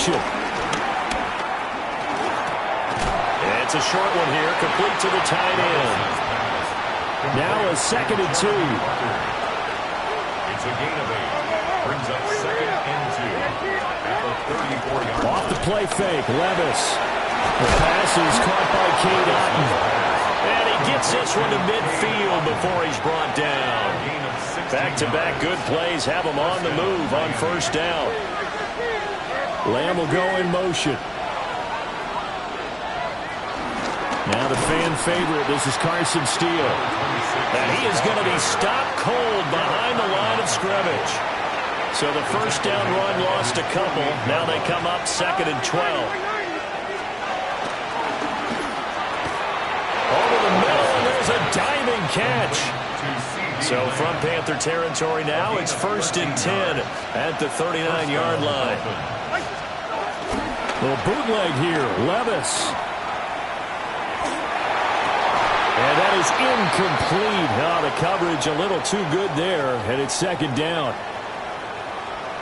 motion. It's a short one here, complete to the tight end. Now a 2nd and 2. It's a gain of 8. Brings up 2nd and 2. At the 34-yard line. Off the play fake, Levis. The pass is caught by Cade Otton. And he gets this one to midfield before he's brought down. Back-to-back good plays have him on the move on 1st down. Lamb will go in motion. Now the fan favorite, this is Carson Steele. And he is going to be stopped cold behind the line of scrimmage. So the 1st down run lost a couple. Now they come up 2nd and 12. Over the middle, and there's a diving catch. So from Panther territory now, it's 1st and 10 at the 39-yard line. Little bootleg here, Levis. And that is incomplete. Now the coverage a little too good there, and it's 2nd down.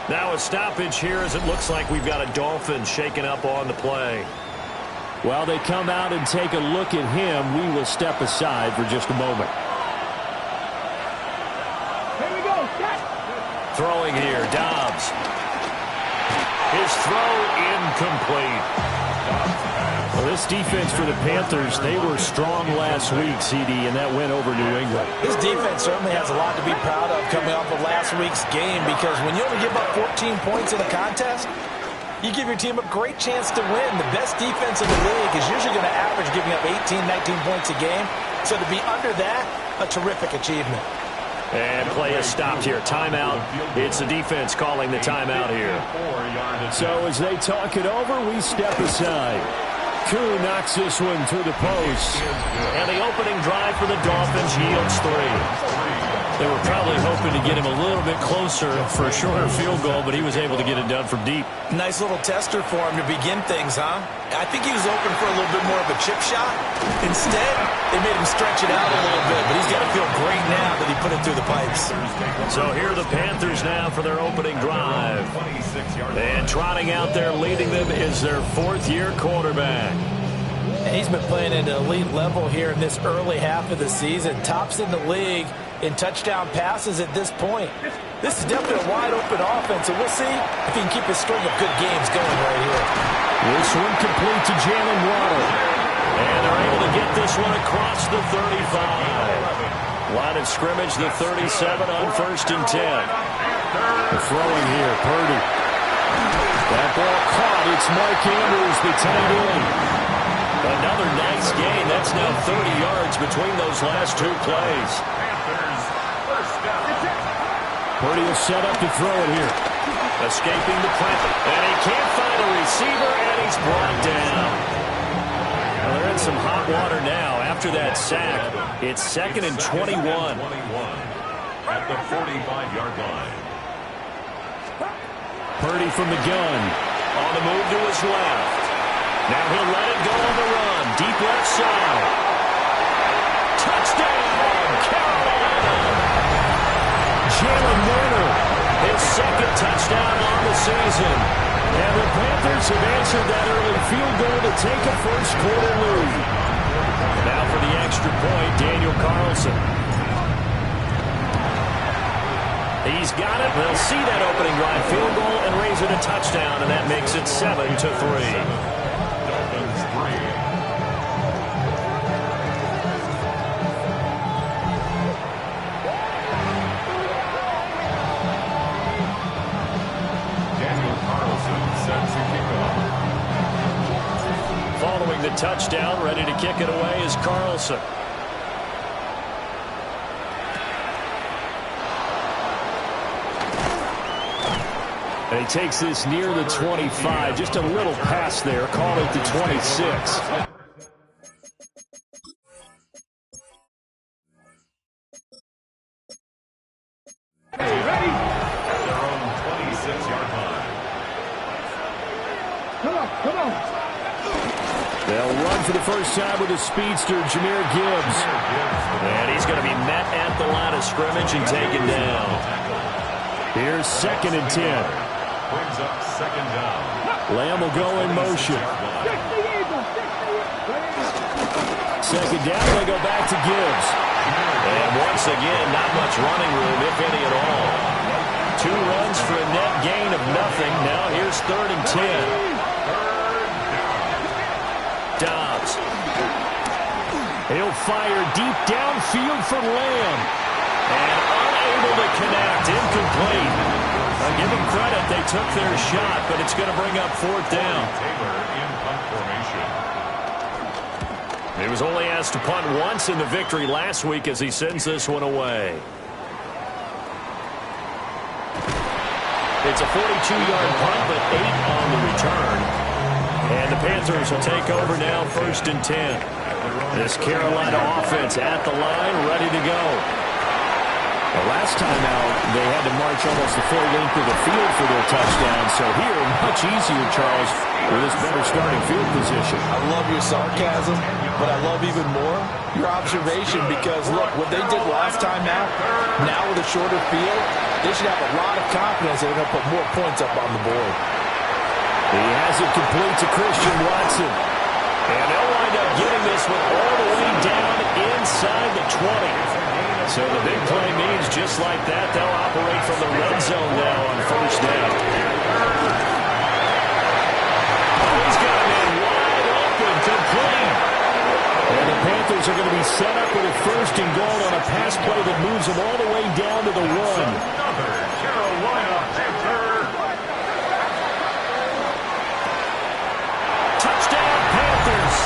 Now a stoppage here as it looks like we've got a Dolphin shaken up on the play. While they come out and take a look at him, we will step aside for just a moment. Here we go. Throwing here, Dobbs. His throw incomplete. Well, this defense for the Panthers, they were strong last week, CD, and that went over New England. This defense certainly has a lot to be proud of coming off of last week's game, because when you only give up 14 points in a contest, you give your team a great chance to win. The best defense in the league is usually going to average giving up 18, 19 points a game. So to be under that, a terrific achievement. And play is stopped here. Timeout. It's the defense calling the timeout here. So as they talk it over, we step aside. Koo knocks this one through the post. And the opening drive for the Dolphins yields 3. They were probably hoping to get him a little bit closer for a shorter field goal, but he was able to get it done from deep. Nice little tester for him to begin things, huh? I think he was open for a little bit more of a chip shot. Instead, they made him stretch it out a little bit, but he's got to feel great now that he put it through the pipes. So here are the Panthers now for their opening drive. And trotting out there leading them is their 4th-year quarterback. And he's been playing at an elite level here in this early half of the season. Tops in the league in touchdown passes at this point. This is definitely a wide-open offense, and we'll see if he can keep his string of good games going right here. This one complete to Jalen Waddle. And they're able to get this one across the 35. Line of scrimmage, the 37 on 1st and 10. The throwing here, Purdy. That ball caught. It's Mark Andrews, the tight end. Another nice gain. That's now 30 yards between those last 2 plays. Purdy will set up to throw it here. Escaping the pressure. And he can't find a receiver, and he's brought down. Well, they're in some hot water now. After that sack, it's 2nd and 21. At the 45-yard line. Purdy from the gun. On the move to his left. Now he'll let it go on the run. Deep left side. Touchdown, Carolina. Jalen Warner, his 2nd touchdown on the season. And the Panthers have answered that early field goal to take a first-quarter lead. Now for the extra point, Daniel Carlson. He's got it. They'll see that opening drive field goal and raise it a touchdown, and that makes it 7-3. Following the touchdown, ready to kick it away is Carlson. And he takes this near the 25. Just a little pass there. Call it the 26. Ready? At their own 26-yard line. Come on. They'll run for the first time with a speedster, Jahmyr Gibbs. And he's going to be met at the line of scrimmage and taken down. Here's 2nd and 10. Brings up 2nd down. Lamb will go in motion. Second down, they go back to Gibbs. And once again, not much running room, if any at all. 2 runs for a net gain of nothing. Now here's 3rd and 10. Dobbs. He'll fire deep downfield for Lamb. And unable to connect. Incomplete. Give them credit. They took their shot, but it's going to bring up 4th down. Taylor in punt formation. He was only asked to punt once in the victory last week as he sends this one away. It's a 42-yard punt, but 8 on the return. And the Panthers will take over now, 1st and 10. This Carolina offense at the line, ready to go. Well, last time out, they had to march almost the full length of the field for their touchdown. So here, much easier, Charles, with this better starting field position. I love your sarcasm, but I love even more your observation because, look, what they did last time out, now with a shorter field, they should have a lot of confidence they're going to put more points up on the board. He has it complete to Christian Watson. And they'll wind up getting this one all the way down inside the 20. So the big play means just like that, they'll operate from the red zone now on 1st down. Oh, he's got him in wide open, complete. And the Panthers are going to be set up with a 1st and goal on a pass play that moves them all the way down to the 1. Another Carolina Panther. Touchdown, Panthers.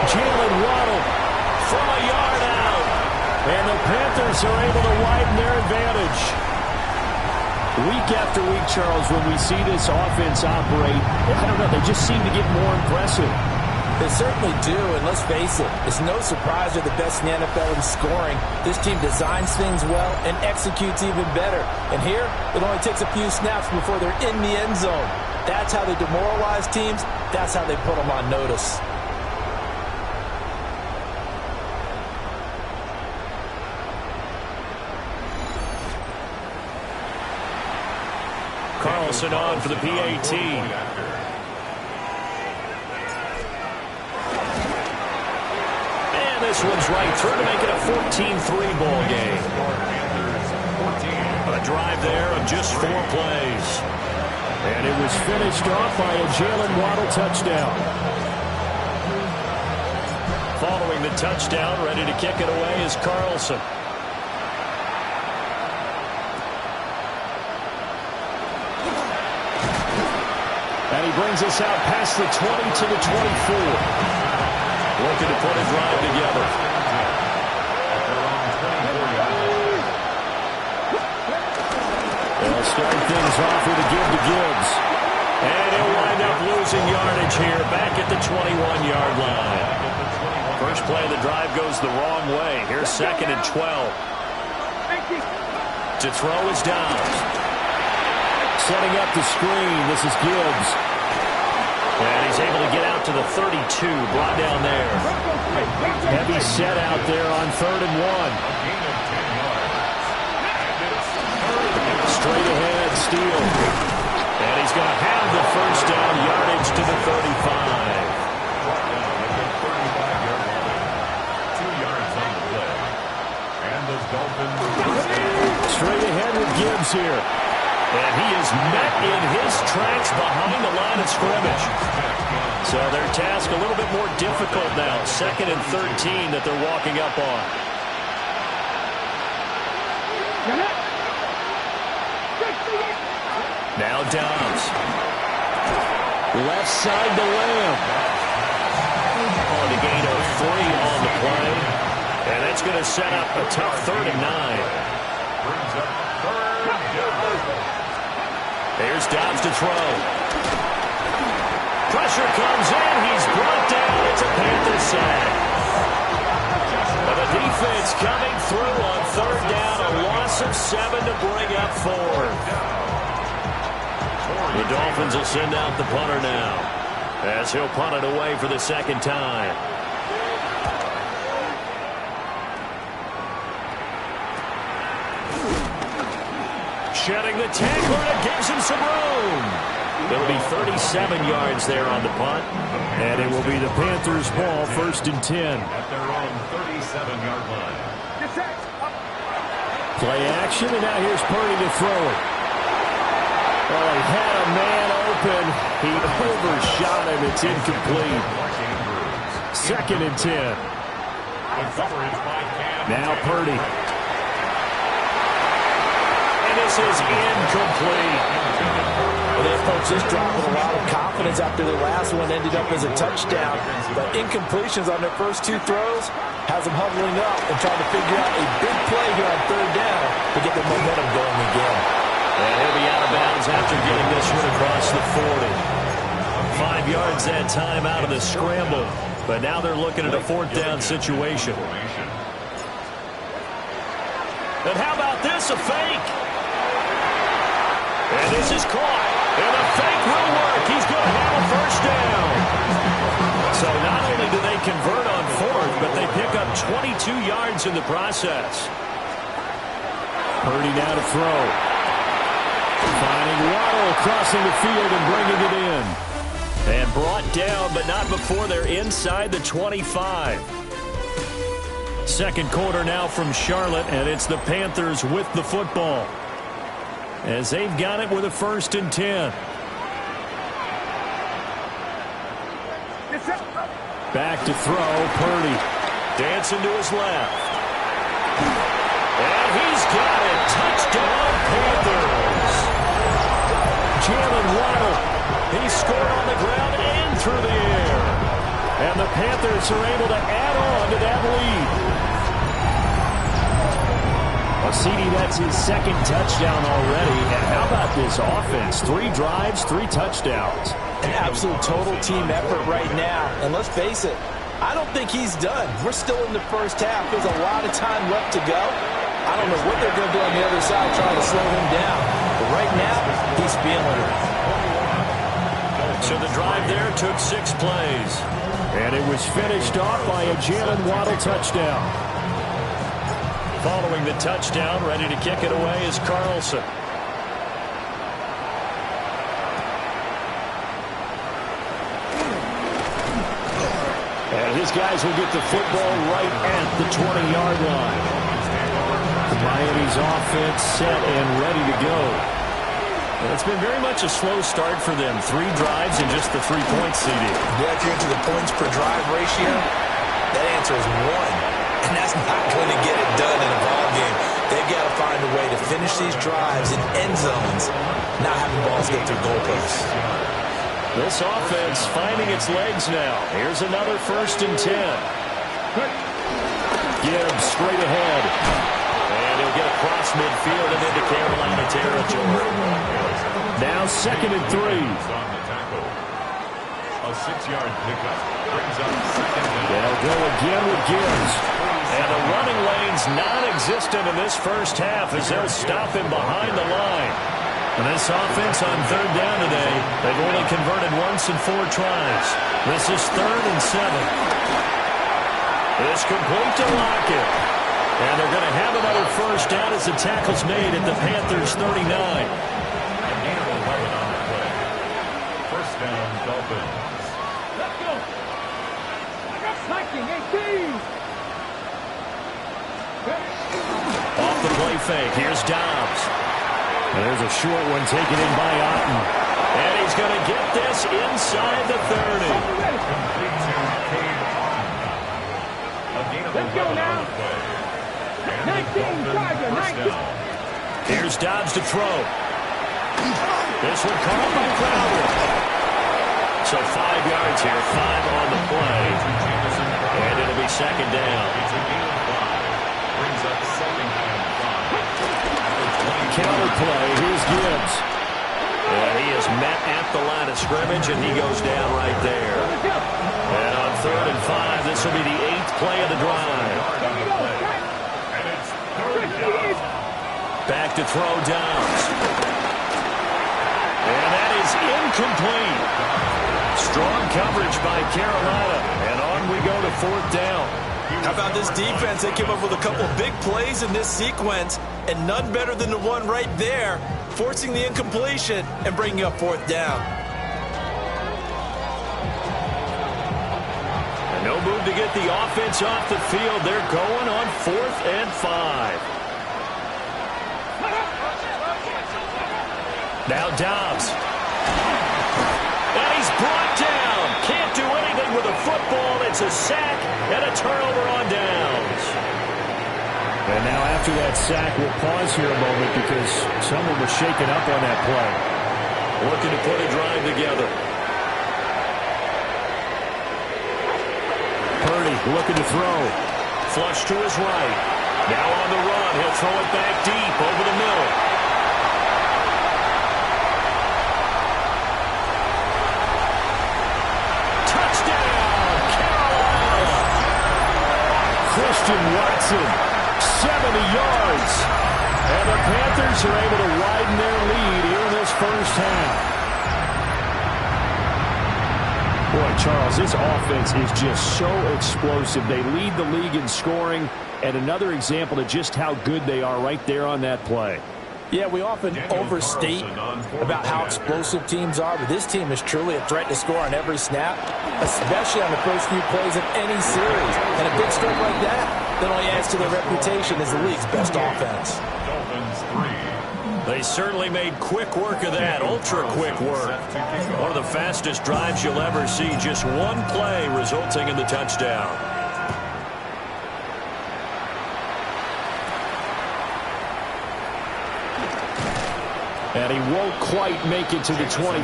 Jalen Waddle from a yard out. And the Panthers are able to widen their advantage. Week after week, Charles, when we see this offense operate, I don't know, they just seem to get more impressive. They certainly do, and let's face it, it's no surprise they're the best in the NFL in scoring. This team designs things well and executes even better. And here, it only takes a few snaps before they're in the end zone. That's how they demoralize teams. That's how they put them on notice. Carlson on for the PAT. And this one's right through to make it a 14-3 ball game. A drive there of just 4 plays. And it was finished off by a Jalen Waddle touchdown. Following the touchdown, ready to kick it away is Carlson. And he brings us out past the 20 to the 24. Looking to put a drive together. They'll start things off with a give to Gibbs. And he'll wind up losing yardage here back at the 21-yard line. First play of the drive goes the wrong way. Here's 2nd and 12. To throw is Dobbs. Setting up the screen. This is Gibbs. And he's able to get out to the 32. Brought down there. Heavy set out there on 3rd and 1. Straight ahead, Steele. And he's going to have the 1st down, yardage to the 35. Straight ahead with Gibbs here. And he is met in his tracks behind the line of scrimmage. So their task a little bit more difficult now. 2nd and 13 that they're walking up on. Now Dobbs. Left side to Lamb. On the gain of 3 on the play. And that's going to set up a tough 3rd and 9. Here's Dobbs to throw. Pressure comes in. He's brought down. It's a Panther sack. But the defense coming through on 3rd down. A loss of 7 to bring up 4th. The Dolphins will send out the punter now, as he'll punt it away for the 2nd time. Shedding the tackler, and it gives him some room. It'll be 37 yards there on the punt. And it will be the Panthers' ball, 1st and 10. At their own 37-yard line. Play action, and now here's Purdy to throw it. Oh, he had a man open. He overshot him. It's incomplete. 2nd and 10. Now Purdy. And this is incomplete. Well, they approached this drive with a lot of confidence after their last one ended up as a touchdown. But incompletions on their first 2 throws has them huddling up and trying to figure out a big play here on 3rd down to get their momentum going again. And he'll be out of bounds after getting this one across the 40. 5 yards that time out of the scramble. But now they're looking at a 4th down situation. And how about this, a fake? And this is caught. And the fake will work. He's going to have a 1st down. So not only do they convert on 4th, but they pick up 22 yards in the process. Purdy now to throw. Finding Waddle crossing the field and bringing it in. And brought down, but not before they're inside the 25. 2nd quarter now from Charlotte, and it's the Panthers with the football, as they've got it with a 1st and 10. Back to throw, Purdy. Dancing to his left. And he's got it. Touchdown, Panthers. Jalen Waddle. He scored on the ground and through the air. And the Panthers are able to add on to that lead. Well, CD, that's his 2nd touchdown already. And how about this offense? 3 drives, 3 touchdowns. An absolute total team effort right now. And let's face it, I don't think he's done. We're still in the first half. There's a lot of time left to go. I don't know what they're going to do on the other side trying to slow him down. But right now, he's feeling it. So the drive there took 6 plays. And it was finished off by a Jalen Waddle touchdown. Following the touchdown, ready to kick it away is Carlson. And his guys will get the football right at the 20-yard line. Miami's offense set and ready to go. And it's been very much a slow start for them. 3 drives and just the 3 points, CD. Yeah, if you're into the points per drive ratio, that answer is 1. And that's not going to get it done in a ball game. They've got to find a way to finish these drives in end zones, not having balls get through goalposts. This offense finding its legs now. Here's another 1st and 10. Gibbs straight ahead. And he'll get across midfield and into Carolina territory. Now 2nd and 3. A 6-yard pickup brings up 2nd down. They'll go again with Gibbs. And the running lane's non-existent in this first half as they'll stop him behind the line. And this offense on 3rd down today, they've only converted once in 4 tries. This is 3rd and 7. It's complete to Lockett. And they're going to have another 1st down as the tackle's made at the Panthers 39. A gain of 11 on the play. 1st down, Dolphins. Let's go. Sniping, 18. Off the play fake, here's Dobbs. And there's a short one taken in by Otten. And he's going to get this inside the 30. Complete to Cade Otton. A gain of 11 on the play. And the 19, Tiger, 19. Here's Dobbs to throw. This one caught by Crowder. So 5 yards here, 5 on the play. And it'll be 2nd down. It's a gain of 5. Brings up 2nd and 5. Counter play, here's Gibbs. And he is met at the line of scrimmage, and he goes down right there. And on 3rd and 5, this will be the 8th play of the drive. And it's 3rd down. Back to throw Dobbs. And that is incomplete. Strong coverage by Carolina. And on we go to 4th down. How about this defense? They came up with a couple big plays in this sequence, and none better than the one right there, forcing the incompletion and bringing up fourth down. And no move to get the offense off the field. They're going on 4th and 5. Now Dobbs. And he's brought down. Can't do anything with a football. It's a sack and a turnover on downs. And now after that sack, we'll pause here a moment because someone was shaken up on that play. Looking to put a drive together. Purdy looking to throw. Flush to his right. Now on the run. He'll throw it back deep over the middle. Christian Watson, 70 yards. And the Panthers are able to widen their lead here in this first half. Boy, Charles, this offense is just so explosive. They lead the league in scoring, and another example of just how good they are right there on that play. Yeah, we often overstate about how explosive teams are, but this team is truly a threat to score on every snap, especially on the first few plays of any series. And a big stroke like that only adds to their reputation as the league's best offense. They certainly made quick work of that, ultra-quick work. One of the fastest drives you'll ever see, just one play resulting in the touchdown. And he won't quite make it to the 25.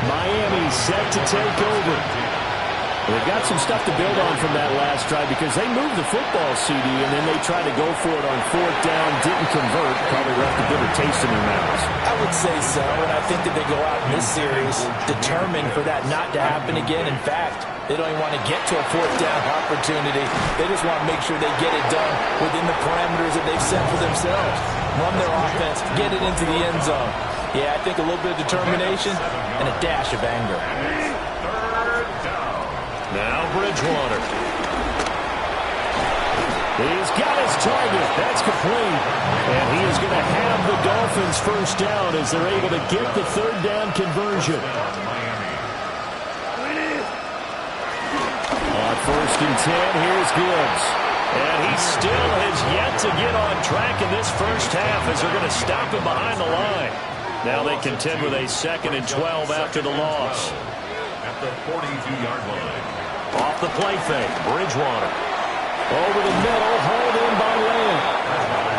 Miami set to take over. They've got some stuff to build on from that last drive because they moved the football, CD, and then they tried to go for it on 4th down, didn't convert, probably left a bitter taste in their mouths. I would say so, and I think that they go out in this series determined for that not to happen again. In fact, they don't even want to get to a 4th down opportunity. They just want to make sure they get it done within the parameters that they've set for themselves. Run their offense, get it into the end zone. Yeah, I think a little bit of determination and a dash of anger. Now Bridgewater. He's got his target. That's complete. And he is going to have the Dolphins first down as they're able to get the 3rd down conversion. On 1st and 10, here's Gibbs. And he still has yet to get on track in this first half as they're going to stop him behind the line. Now they contend with a 2nd and 12 after the loss. At the 42-yard line. Off the play fake, Bridgewater. Over the middle, hauled in by Lamb.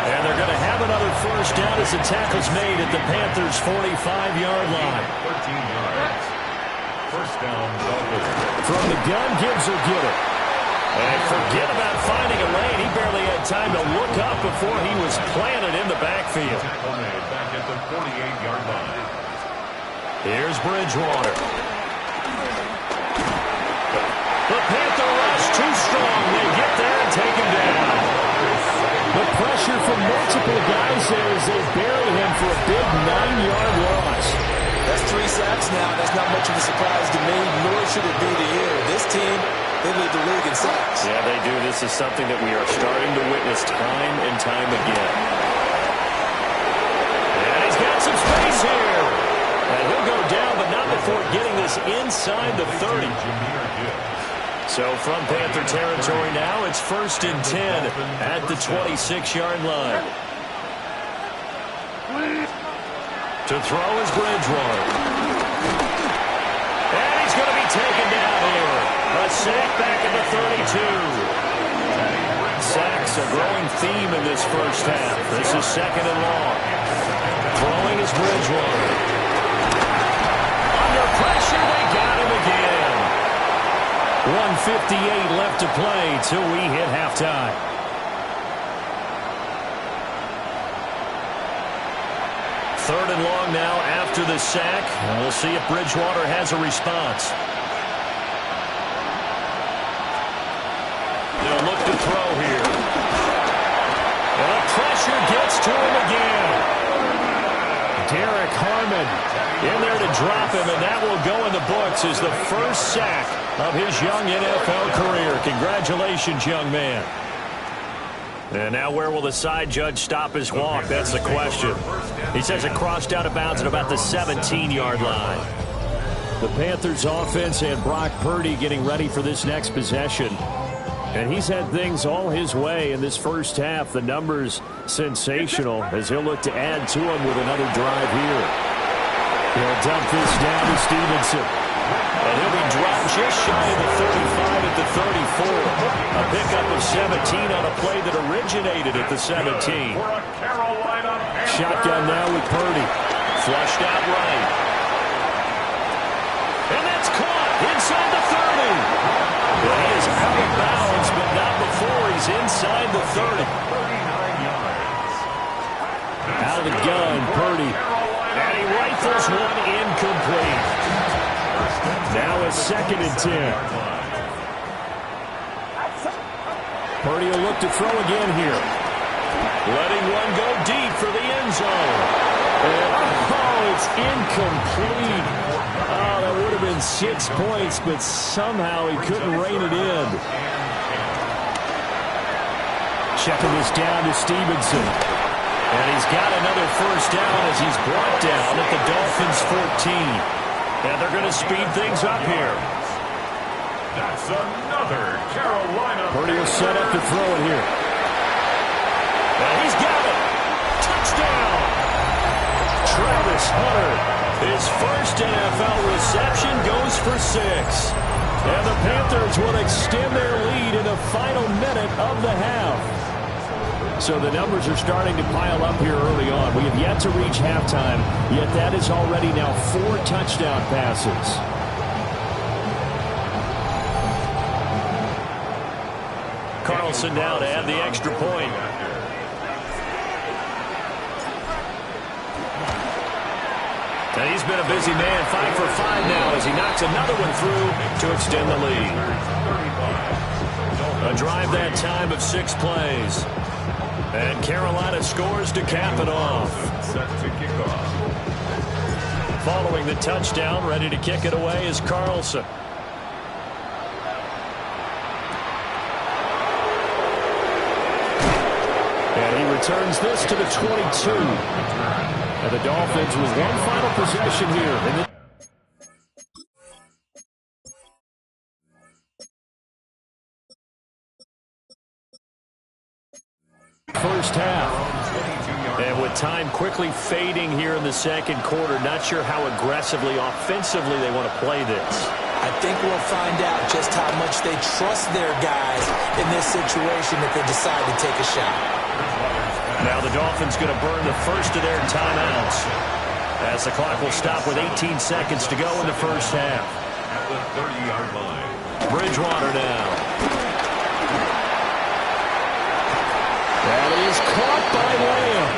And they're going to have another first down as the tackle's made at the Panthers' 45-yard line. 13 yards. First down, Dolphins. From the gun, Gibbs will get it. And forget about finding a lane. He barely had time to look up before he was planted in the backfield. Tackle made back at the 48-yard line. Here's Bridgewater. The Panther rush too strong. They get there and take him down. The pressure from multiple guys there as they bury him for a big 9-yard loss. That's 3 sacks now. That's not much of a surprise to me, nor should it be to you. This team, they lead the league in sacks. Yeah, they do. This is something that we are starting to witness time and time again. And he's got some space here. And he'll go down, but not before getting this inside the 30. So from Panther territory now, it's 1st and 10 at the 26-yard line. To throw is Bridgewater. And he's going to be taken down here. A sack back at the 32. Sacks a growing theme in this first half. This is 2nd and long. Throwing is Bridgewater. Under pressure, they got him again. 1:58 left to play till we hit halftime. Third and long now after the sack. And we'll see if Bridgewater has a response. They'll look to throw here. And the pressure gets to him again. Derek Mark Harmon in there to drop him, and that will go in the books as the first sack of his young NFL career. Congratulations, young man. And now where will the side judge stop his walk? That's the question. He says it crossed out of bounds at about the 17-yard line. The Panthers offense and Brock Purdy getting ready for this next possession. And he's had things all his way in this first half. The numbers sensational as he'll look to add to them with another drive here. He'll dump this down to Stevenson. And he'll be dropped just shy of the 35 at the 34. A pickup of 17 on a play that originated at the 17. Shotgun now with Purdy. Flushed out right. And that's caught inside the 30. He is out of bounds, but not before he's inside the 30. Out of the gun, Purdy. And he rifles one incomplete. Now a 2nd and 10. Purdy will look to throw again here. Letting one go deep for the end zone. And, it's incomplete. Oh, that would have been 6 points, but somehow he couldn't rein it in. Checking this down to Stevenson. And he's got another first down as he's brought down at the Dolphins' 14. And they're going to speed things up here. That's another Carolina. Purdy will set up to throw it here. And he's got it. Touchdown. Travis Hunter. His first NFL reception goes for 6. And the Panthers will extend their lead in the final minute of the half. So the numbers are starting to pile up here early on. We have yet to reach halftime, yet that is already now 4 touchdown passes. Carlson now to add the extra point. And he's been a busy man, 5 for 5 now as he knocks another one through to extend the lead. A drive that time of 6 plays. And Carolina scores to cap it off. Set to kick off. Following the touchdown, ready to kick it away is Carlson. And he returns this to the 22. And the Dolphins with one final possession here. First half. And with time quickly fading here in the second quarter, not sure how aggressively, offensively they want to play this. I think we'll find out just how much they trust their guys in this situation if they decide to take a shot. Now the Dolphins going to burn the first of their timeouts as the clock will stop with 18 seconds to go in the first half. At the 30-yard line. Bridgewater now. That is caught by Lamb.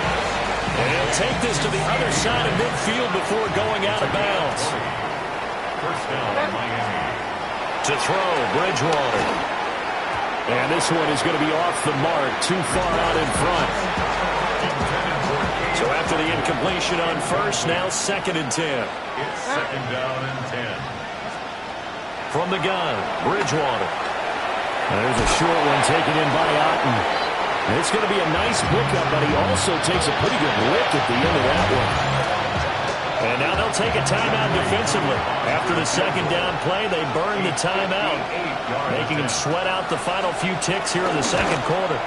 And he'll take this to the other side of midfield before going out of bounds. First down, Miami. To throw, Bridgewater. And this one is going to be off the mark, too far out in front. So after the incompletion on first, now 2nd and 10. It's 2nd down and 10. From the gun, Bridgewater. And there's a short one taken in by Otten. And it's going to be a nice pickup, but he also takes a pretty good lick at the end of that one. And now they'll take a timeout defensively. After the second down play, they burn the timeout, making him sweat out the final few ticks here in the second quarter.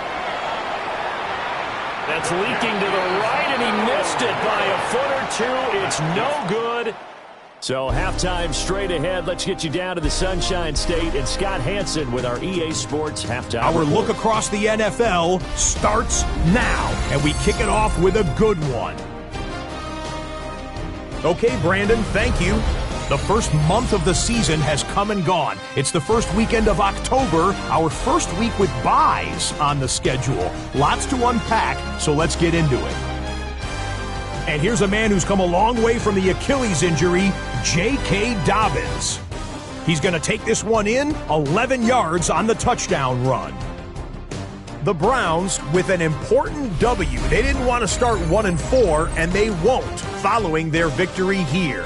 That's leaking to the right, and he missed it by a foot or two. It's no good. So halftime straight ahead. Let's get you down to the Sunshine State and Scott Hansen with our EA Sports halftime. Our look across the NFL starts now, and we kick it off with a good one. Okay, Brandon, thank you. The first month of the season has come and gone. It's the first weekend of October, our first week with byes on the schedule. Lots to unpack, so let's get into it. And here's a man who's come a long way from the Achilles injury, J.K. Dobbins. He's going to take this one in, 11 yards on the touchdown run. The Browns with an important W. They didn't want to start 1-4, and they won't. following their victory here.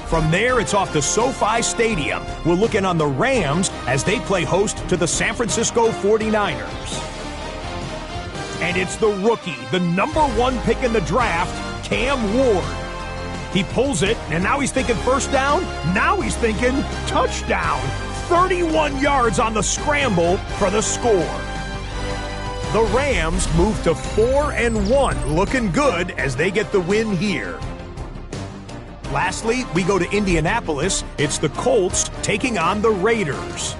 From there, it's off to SoFi Stadium. We'll look in on the Rams as they play host to the San Francisco 49ers. And it's the rookie, the number 1 pick in the draft, Cam Ward. He pulls it, and now he's thinking first down. Now he's thinking touchdown. 31 yards on the scramble for the score. The Rams move to 4-1, looking good as they get the win here. Lastly, we go to Indianapolis. It's the Colts taking on the Raiders.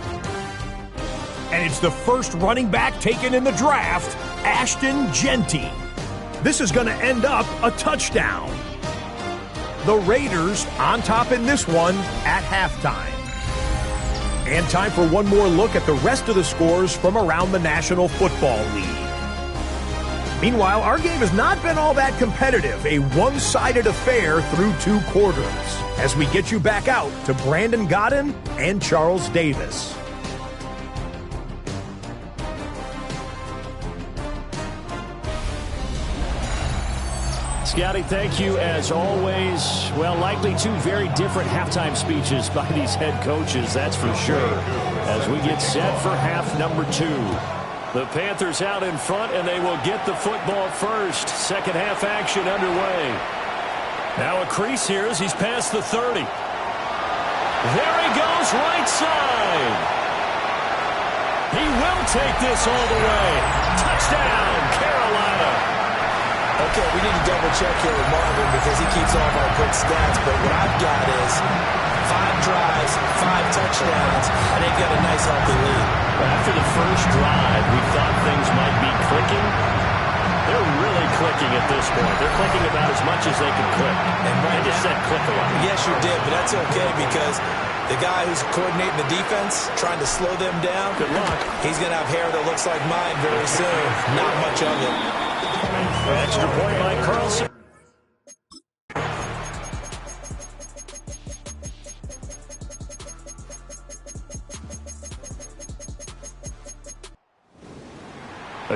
And it's the first running back taken in the draft, Ashton Genty. This is going to end up a touchdown. The Raiders on top in this one at halftime. And time for one more look at the rest of the scores from around the National Football League. Meanwhile, our game has not been all that competitive, a one-sided affair through 2 quarters, as we get you back out to Brandon Godden and Charles Davis. Scotty, thank you as always. Well, likely 2 very different halftime speeches by these head coaches, that's for sure, as we get set for half number 2. The Panthers out in front, and they will get the football first. Second half action underway. Now a crease here as he's past the 30. There he goes, right side. He will take this all the way. Touchdown, Carolina. Okay, we need to double-check here with Marvin because he keeps all of our quick stats, but what I've got is 5 drives, 5 touchdowns, and they've got a nice healthy lead. After the first drive, we thought things might be clicking. They're really clicking at this point. They're clicking about as much as they can click. And I just said click a lot. Yes, you did, but that's okay because the guy who's coordinating the defense, trying to slow them down, good luck. He's going to have hair that looks like mine very soon. Not much of it. Extra point by Carlson.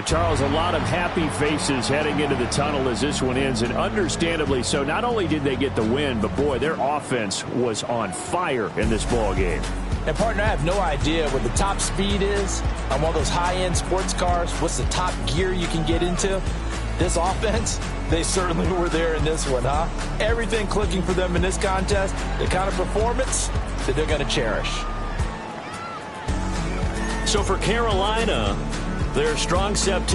Charles, a lot of happy faces heading into the tunnel as this one ends, and understandably so. Not only did they get the win, but boy, their offense was on fire in this ball game. And partner, I have no idea what the top speed is on one of those high-end sports cars. What's the top gear you can get into? This offense, they certainly were there in this one, huh? Everything clicking for them in this contest, the kind of performance that they're going to cherish. So for Carolina, their strong September.